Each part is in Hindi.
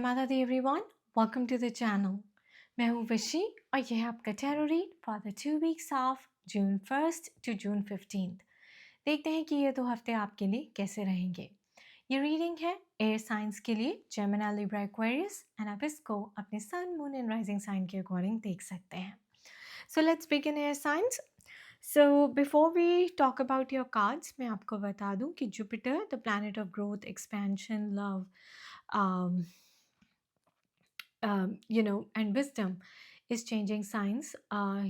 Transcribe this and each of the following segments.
Madadi everyone, welcome to the channel. मैं हूँ वशी और यह है आपका tarot read for the 2 weeks of June 1st to June 15th। देखते हैं कि ये 2 हफ्ते आपके लिए कैसे रहेंगे। ये रीडिंग है एयर साइंस के लिए, जेमिनी, लिब्रा, एक्वेरियस, एंड आप इसको अपने sun, moon and rising sign के अकॉर्डिंग देख सकते हैं। So let's begin air signs. So before we talk about your cards, मैं आपको बता दूं कि Jupiter, the planet of growth, expansion, love, and wisdom is changing signs.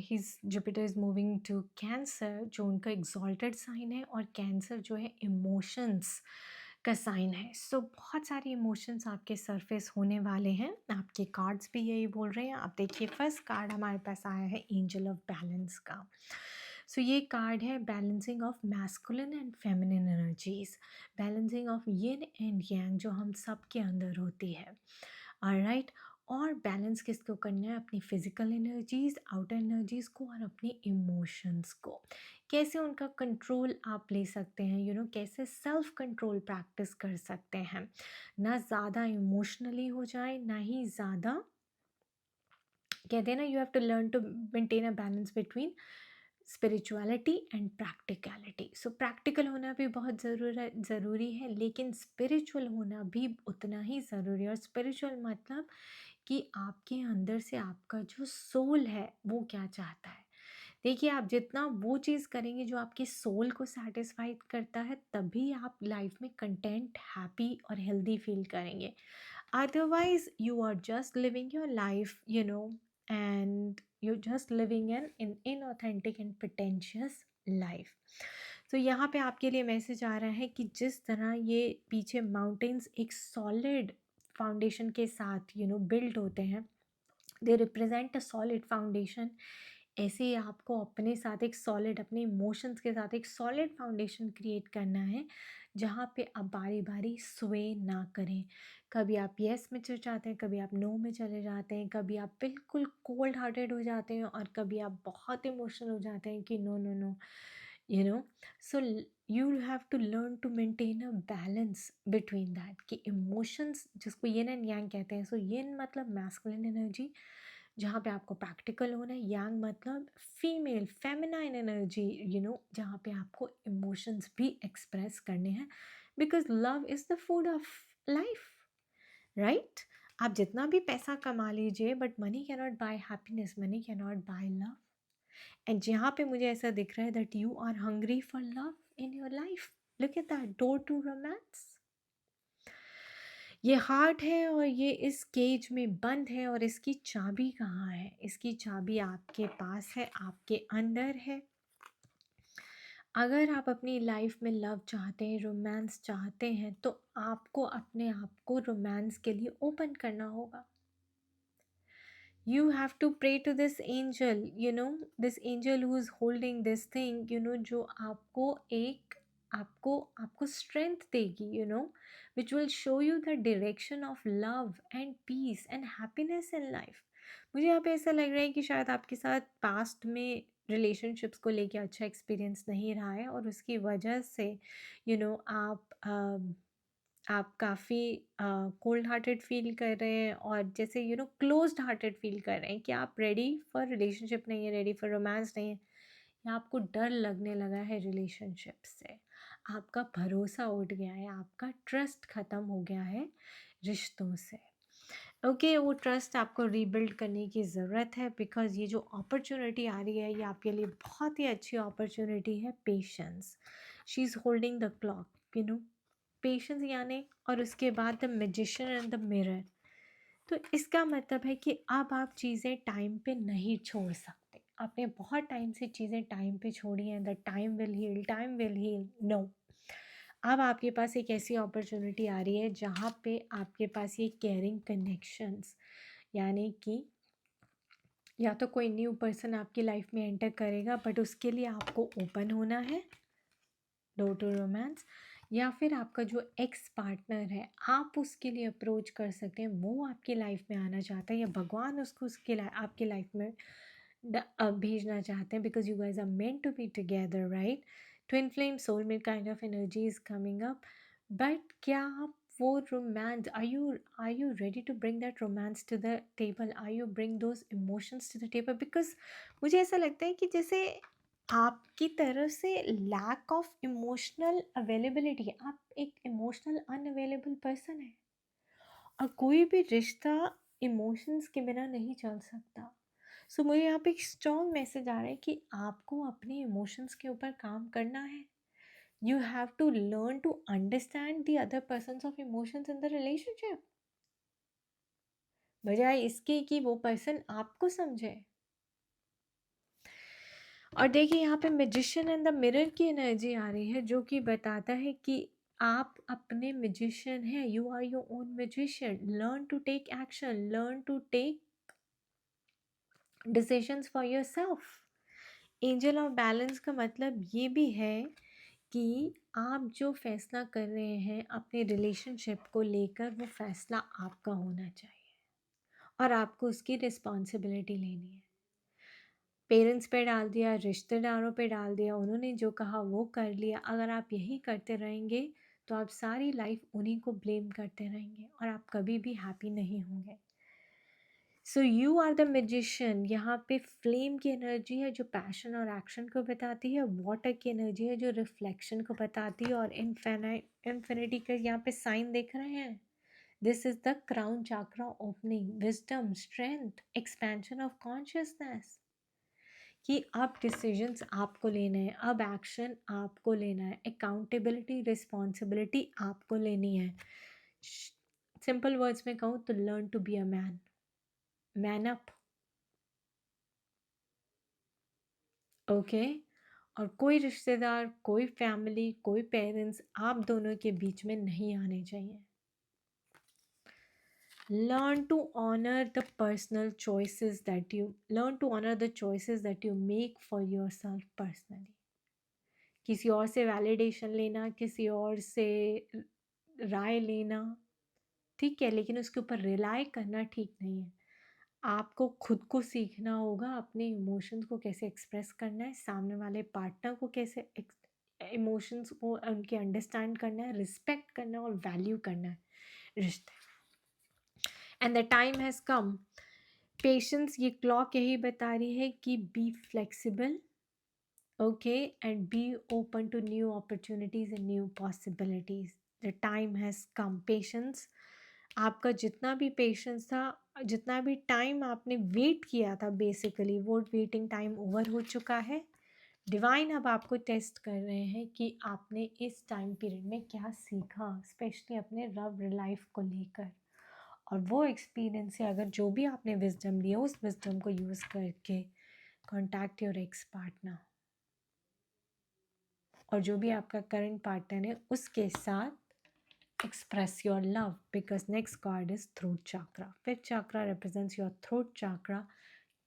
His Jupiter is moving to Cancer, जो उनका exalted sign है, और Cancer जो है emotions का साइन है। सो बहुत सारे इमोशंस आपके सरफेस होने वाले हैं। आपके कार्ड्स भी यही बोल रहे हैं। आप देखिए, फर्स्ट कार्ड हमारे पास आया है एंजल ऑफ बैलेंस का। सो ये कार्ड है balancing of masculine and feminine energies, balancing of yin and yang जो हम सब के अंदर होती है। ऑलराइट, और बैलेंस किसको करना है? अपनी फिजिकल एनर्जीज, आउटर एनर्जीज को, और अपने इमोशंस को। कैसे उनका कंट्रोल आप ले सकते हैं, कैसे सेल्फ कंट्रोल प्रैक्टिस कर सकते हैं। ना ज़्यादा इमोशनली हो जाए, ना ही ज़्यादा, कहते हैं ना, you have to learn to maintain a balance between spirituality and practicality. So practical होना भी बहुत ज़रूरी है, लेकिन स्पिरिचुअल होना भी उतना ही ज़रूरी है। और स्पिरिचुअल मतलब कि आपके अंदर से आपका जो सोल है वो क्या चाहता है। देखिए, आप जितना वो चीज़ करेंगे जो आपके सोल को सेटिस्फाइड करता है, तभी आप लाइफ में कंटेंट, हैप्पी और हेल्दी फील करेंगे। Otherwise, you are just living your life, and you're just living an inauthentic and pretentious life. तो यहाँ पे आपके लिए मैसेज आ रहा है कि जिस तरह ये पीछे माउंटेन्स एक सॉलिड फाउंडेशन के साथ बिल्ड होते हैं, they represent a solid foundation. ऐसे ही आपको अपने साथ एक सॉलिड, अपने इमोशंस के साथ एक सॉलिड फाउंडेशन क्रिएट करना है, जहाँ पे आप बारी बारी स्वे ना करें। कभी आप येस में चले जाते हैं, कभी आप नो में चले जाते हैं, कभी आप बिल्कुल कोल्ड हार्टेड हो जाते हैं, और कभी आप बहुत इमोशनल हो जाते हैं कि no no no, so you have to learn to maintain a balance between that, कि इमोशंस जिसको येन एंड यांग कहते हैं। सो येन मतलब मैस्कुलिन एनर्जी, जहाँ पे आपको प्रैक्टिकल होना है। यांग मतलब फीमेल, फेमिनाइन एनर्जी, जहाँ पे आपको इमोशंस भी एक्सप्रेस करने हैं, because love is the food of life, right. आप जितना भी पैसा कमा लीजिए, but money can not buy happiness, money can not buy love. And जहाँ पे मुझे ऐसा दिख रहा है that you are hungry for love in your life. Look at that door to romance. ये हार्ट है और ये इस केज में बंद है, और इसकी चाबी कहाँ है? इसकी चाबी आपके पास है, आपके अंदर है। अगर आप अपनी लाइफ में लव चाहते हैं, रोमांस चाहते हैं, तो आपको अपने आप को रोमांस के लिए ओपन करना होगा। You have to pray to this angel, this angel who is holding this thing, जो आपको strength देगी, which will show you the direction of love and peace and happiness in life. मुझे यहाँ पे ऐसा लग रहा है कि शायद आपके साथ पास्ट में रिलेशनशिप्स को लेके अच्छा एक्सपीरियंस नहीं रहा है, और उसकी वजह से आप काफ़ी कोल्ड हार्टेड फील कर रहे हैं, और जैसे क्लोज्ड हार्टेड फील कर रहे हैं कि आप रेडी फॉर रिलेशनशिप नहीं है, रेडी फॉर रोमांस नहीं है, या आपको डर लगने लगा है रिलेशनशिप से। आपका भरोसा उठ गया है, आपका ट्रस्ट ख़त्म हो गया है रिश्तों से। ओके, वो ट्रस्ट आपको रीबिल्ड करने की ज़रूरत है, बिकॉज़ ये जो अपॉर्चुनिटी आ रही है, ये आपके लिए बहुत ही अच्छी अपॉर्चुनिटी है। Patience, she is holding the clock, patience यानी, और उसके बाद the magician and the mirror. तो इसका मतलब है कि अब आप चीज़ें टाइम पे नहीं छोड़ सकते। आपने बहुत टाइम से चीज़ें टाइम पे छोड़ी हैं, the time will heal, time will heal, no. अब आपके पास एक ऐसी अपॉर्चुनिटी आ रही है जहाँ पे आपके पास ये केयरिंग कनेक्शंस, यानी कि या तो कोई न्यू पर्सन आपकी लाइफ में एंटर करेगा, बट उसके लिए आपको ओपन होना है, डोर टू रोमांस। या फिर आपका जो एक्स पार्टनर है, आप उसके लिए अप्रोच कर सकते हैं, वो आपकी लाइफ में आना चाहता है, या भगवान उसको आपके लाइफ में भेजना चाहते हैं, because you guys are meant to be together, right. Twin flame, soulmate kind of energy is coming up. But क्या आप वो romance, are you ready to bring that romance to the table, are you bring those emotions to the table? Because मुझे ऐसा लगता है कि जैसे आपकी तरफ से लैक ऑफ इमोशनल अवेलेबिलिटी है, आप एक इमोशनल अनअवेलेबल पर्सन है, और कोई भी रिश्ता इमोशंस के बिना नहीं चल सकता। सो मुझे यहाँ पे एक स्ट्रॉन्ग मैसेज आ रहा है कि आपको अपने इमोशंस के ऊपर काम करना है। You have to learn to understand the other persons of emotions in the relationship, बजाय इसके कि वो पर्सन आपको समझे। और देखिए यहाँ पे मैजिशियन एंड द मिरर की एनर्जी आ रही है, जो कि बताता है कि आप अपने मैजिशियन हैं, you are your own magician. Learn to take action, learn to take decisions for yourself. Angel of balance का मतलब ये भी है कि आप जो फैसला कर रहे हैं अपने रिलेशनशिप को लेकर, वो फैसला आपका होना चाहिए और आपको उसकी रिस्पॉन्सिबिलिटी लेनी है। पेरेंट्स पे डाल दिया, रिश्तेदारों पे डाल दिया, उन्होंने जो कहा वो कर लिया। अगर आप यही करते रहेंगे तो आप सारी लाइफ उन्हीं को ब्लेम करते रहेंगे और आप कभी भी हैप्पी नहीं होंगे। So you are the magician. यहाँ पे फ्लेम की एनर्जी है जो पैशन और एक्शन को बताती है, वाटर की एनर्जी है जो रिफ्लेक्शन को बताती है, और इन्फिनिटी का यहाँ पे साइन देख रहे हैं। This is the crown chakra opening, wisdom, strength, expansion of consciousness. कि अब डिसीजंस आपको लेने हैं, अब एक्शन आपको लेना है, अकाउंटेबिलिटी, रिस्पॉन्सिबिलिटी आपको लेनी है। सिंपल वर्ड्स में कहूँ तो learn to be a man, man up. Okay. और कोई रिश्तेदार, कोई फैमिली, कोई पेरेंट्स आप दोनों के बीच में नहीं आने चाहिए। learn to honor the personal choices that you learn to honor the choices that you make for yourself personally। किसी और से वैलिडेशन लेना, किसी और से राय लेना ठीक है, लेकिन उसके ऊपर रिलाई करना ठीक नहीं है। आपको खुद को सीखना होगा अपने इमोशंस को कैसे एक्सप्रेस करना है, सामने वाले पार्टनर को कैसे इमोशंस को उनके अंडरस्टैंड करना है, रिस्पेक्ट करना है और वैल्यू करना है रिश्ते। And the time has come. Patience, ये क्लॉक यही बता रही है कि be flexible, okay, and be open to new opportunities and new possibilities. The time has come. Patience, आपका जितना भी पेशेंस था, जितना भी टाइम आपने वेट किया था, बेसिकली वो वेटिंग टाइम ओवर हो चुका है। डिवाइन अब आपको टेस्ट कर रहे हैं कि आपने इस टाइम पीरियड में क्या सीखा, स्पेशली अपने लव लाइफ को लेकर। और वो एक्सपीरियंस से अगर जो भी आपने विजडम लिया, उस विजडम को यूज़ करके कॉन्टैक्ट योर एक्स पार्टनर, और जो भी आपका करंट पार्टनर है उसके साथ express your love, because next card is throat chakra. Fifth chakra represents your throat chakra.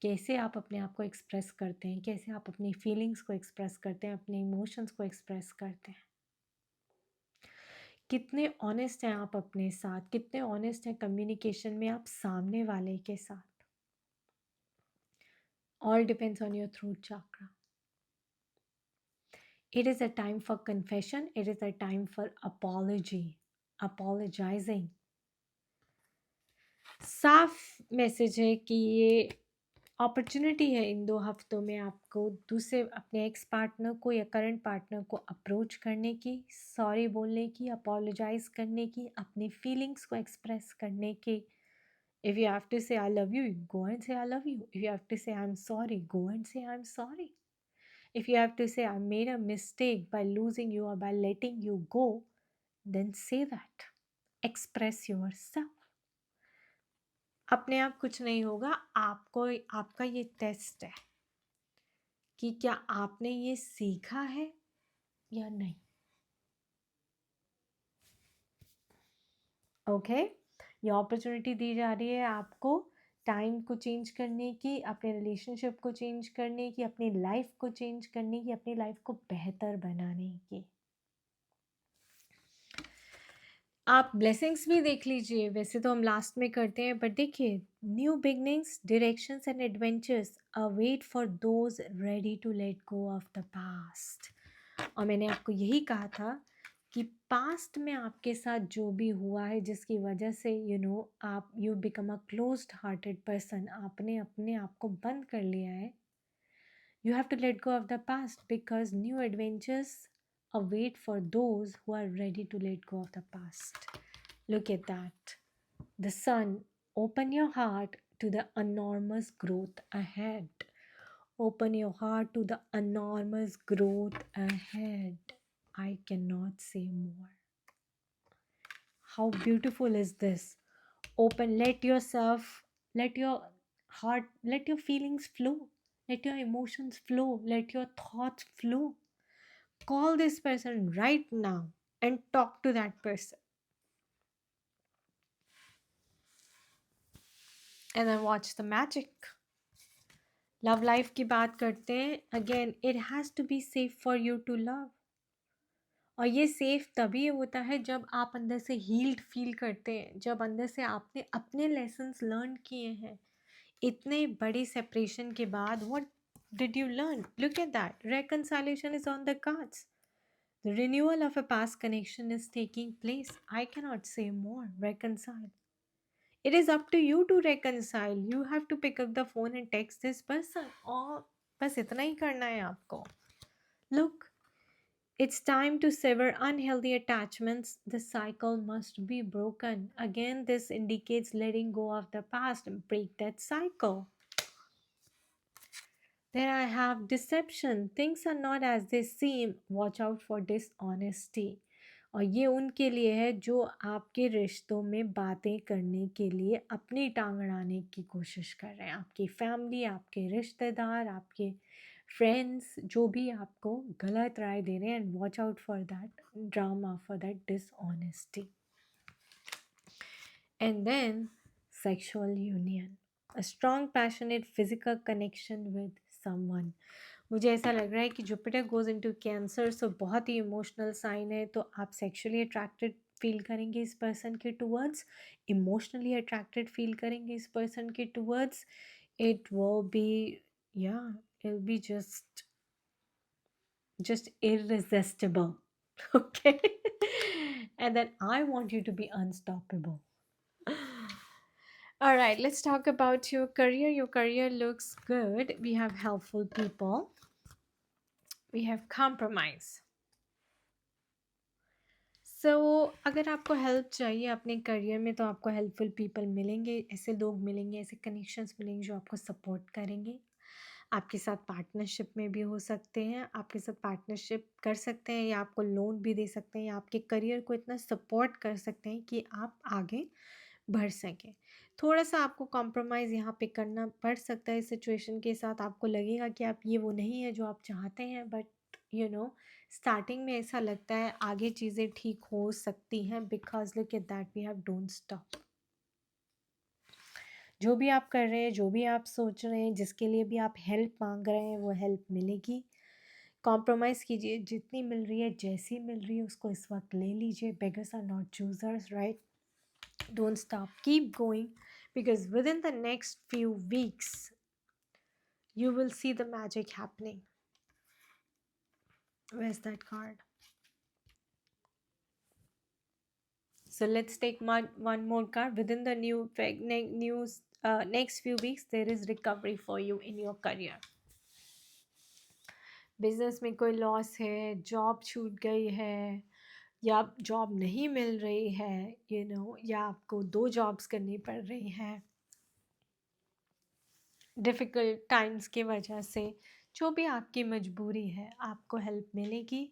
कैसे आप अपने आप को एक्सप्रेस करते हैं, कैसे आप अपनी फीलिंग्स को एक्सप्रेस करते हैं, अपने इमोशंस को एक्सप्रेस करते हैं, कितने ऑनेस्ट हैं आप अपने साथ, कितने ऑनेस्ट हैं कम्युनिकेशन में आप सामने वाले के साथ। All depends on your throat chakra. It is a time for confession. It is a time for apology, apologizing. साफ मैसेज है कि ये अपॉर्चुनिटी है इन 2 हफ्तों में आपको दूसरे अपने एक्स पार्टनर को या करंट पार्टनर को अप्रोच करने की, सॉरी बोलने की, अपोलोजाइज करने की, अपनी फीलिंग्स को एक्सप्रेस करने की। If you have to say I love you, go and say I love you. If you have to say I am sorry, go and say I'm sorry. If you have to say I made a mistake by losing you or by letting you go, then say that. Express yourself. अपने आप कुछ नहीं होगा, आपको आपका ये टेस्ट है कि क्या आपने ये सीखा है या नहीं। ओके, ये अपॉर्चुनिटी दी जा रही है आपको टाइम को चेंज करने की, अपने रिलेशनशिप को चेंज करने की, अपनी लाइफ को चेंज करने की, अपनी लाइफ को बेहतर बनाने की। आप ब्लेसिंग्स भी देख लीजिए, वैसे तो हम लास्ट में करते हैं, बट देखिए, new beginnings, directions and adventures await for those ready to let go of the past. और मैंने आपको यही कहा था कि पास्ट में आपके साथ जो भी हुआ है जिसकी वजह से आप you become a closed hearted person, आपने अपने आप को बंद कर लिया है. You have to let go of the past because new adventures await for those who are ready to let go of the past. Look at that. The sun, open your heart to the enormous growth ahead. Open your heart to the enormous growth ahead. I cannot say more. How beautiful is this? Open, let your heart, let your feelings flow, let your emotions flow, let your thoughts flow. Call this person right now and talk to that person. And then watch the magic. Love life की बात करते हैं. Again it has to be safe for you to love. और ये सेफ तभी होता है जब आप अंदर से हील्ड फील करते हैं, जब अंदर से आपने अपने लेसन्स लर्न किए हैं. इतने बड़े सेपरेशन के बाद what did you learn? Look at that. Reconciliation is on the cards. The renewal of a past connection is taking place. I cannot say more. Reconcile. It is up to you to reconcile. You have to pick up the phone and text this person. और बस इतना ही करना है आपको. Look, it's time to sever unhealthy attachments. The cycle must be broken. Again, this indicates letting go of the past and break that cycle. Then I have deception. Things are not as they seem. Watch out for dishonesty. और ये उनके लिए है जो आपके रिश्तों में बातें करने के लिए अपनी टांग अड़ाने की कोशिश कर रहे हैं. आपकी फैमिली, आपके रिश्तेदार, आपके फ्रेंड्स, जो भी आपको गलत राय दे रहे हैं. And watch out for that drama, for that dishonesty. And then sexual union, a strong passionate physical connection with someone. मुझे ऐसा लग रहा है कि Jupiter goes into Cancer, so बहुत ही इमोशनल साइन है. तो आप सेक्सुअली अट्रैक्टेड फील करेंगे इस पर्सन के टूवर्ड्स, इमोशनली अट्रैक्टेड फील करेंगे इस पर्सन के टूवर्ड्स. इट विल बी, या it will be just irresistible. Okay. And then I want you to be unstoppable. All right, let's talk about your career. Your career looks good. We have helpful people. We have compromise. So अगर आपको हेल्प चाहिए अपने करियर में तो आपको हेल्पफुल पीपल मिलेंगे. ऐसे लोग मिलेंगे, ऐसे कनेक्शंस मिलेंगे जो आपको सपोर्ट करेंगे. आपके साथ पार्टनरशिप में भी हो सकते हैं, आपके साथ पार्टनरशिप कर सकते हैं, या आपको लोन भी दे सकते हैं, या आपके करियर को इतना सपोर्ट कर सकते हैं कि आप आगे बढ़ सकें. थोड़ा सा आपको कॉम्प्रोमाइज़ यहाँ पे करना पड़ सकता है इस सिचुएशन के साथ. आपको लगेगा कि आप ये वो नहीं है जो आप चाहते हैं, बट स्टार्टिंग में ऐसा लगता है आगे चीज़ें ठीक हो सकती हैं. Because look at that, we have don't stop. जो भी आप कर रहे हैं, जो भी आप सोच रहे हैं, जिसके लिए भी आप हेल्प मांग रहे हैं, वो हेल्प मिलेगी. कॉम्प्रोमाइज़ कीजिए, जितनी मिल रही है, जैसी मिल रही है, उसको इस वक्त ले लीजिए. Beggars are not choosers, right? Don't stop, keep going, because within the next few weeks you will see the magic happening. Where's that card? So let's take one more card. Within the next few weeks there is recovery for you in your career. Business में कोई लॉस है, जॉब छूट गई है, या जॉब नहीं मिल रही है, या आपको 2 जॉब्स करनी पड़ रही हैं डिफ़िकल्ट टाइम्स की वजह से. जो भी आपकी मजबूरी है, आपको हेल्प मिलेगी.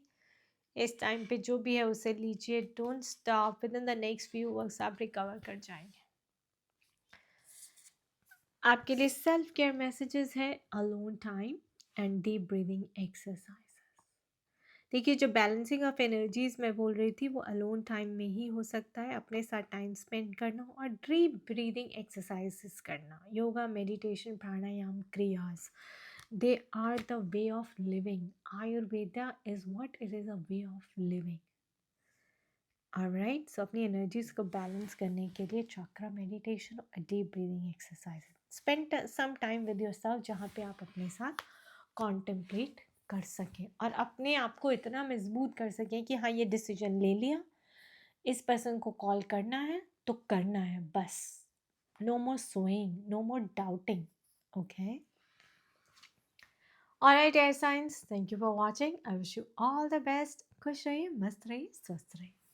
इस टाइम पे जो भी है उसे लीजिए. Don't stop. With in the next few works आप रिकवर कर जाएंगे. आपके लिए सेल्फ केयर मैसेजेस है, alone time and deep breathing exercise. देखिए, जो बैलेंसिंग ऑफ एनर्जीज मैं बोल रही थी वो अलोन टाइम में ही हो सकता है. अपने साथ टाइम स्पेंड करना और डीप ब्रीदिंग एक्सरसाइजेस करना. Yoga, meditation, pranayama, kriyas, they are the way of living. Ayurveda is what it is, a way of living. Alright, so अपनी एनर्जीज को बैलेंस करने के लिए चक्रा मेडिटेशन और deep breathing exercise. Spend some time with yourself, जहाँ पे आप अपने साथ कॉन्टेम्पलेट कर सकें और अपने आप को इतना मजबूत कर सकें कि हाँ ये डिसीजन ले लिया, इस पर्सन को कॉल करना है तो करना है बस. No more swaying, no more doubting. Okay. Alright air signs, thank you for watching. I wish you all the best. खुश रहिए, मस्त रहिए, स्वस्थ रहिए.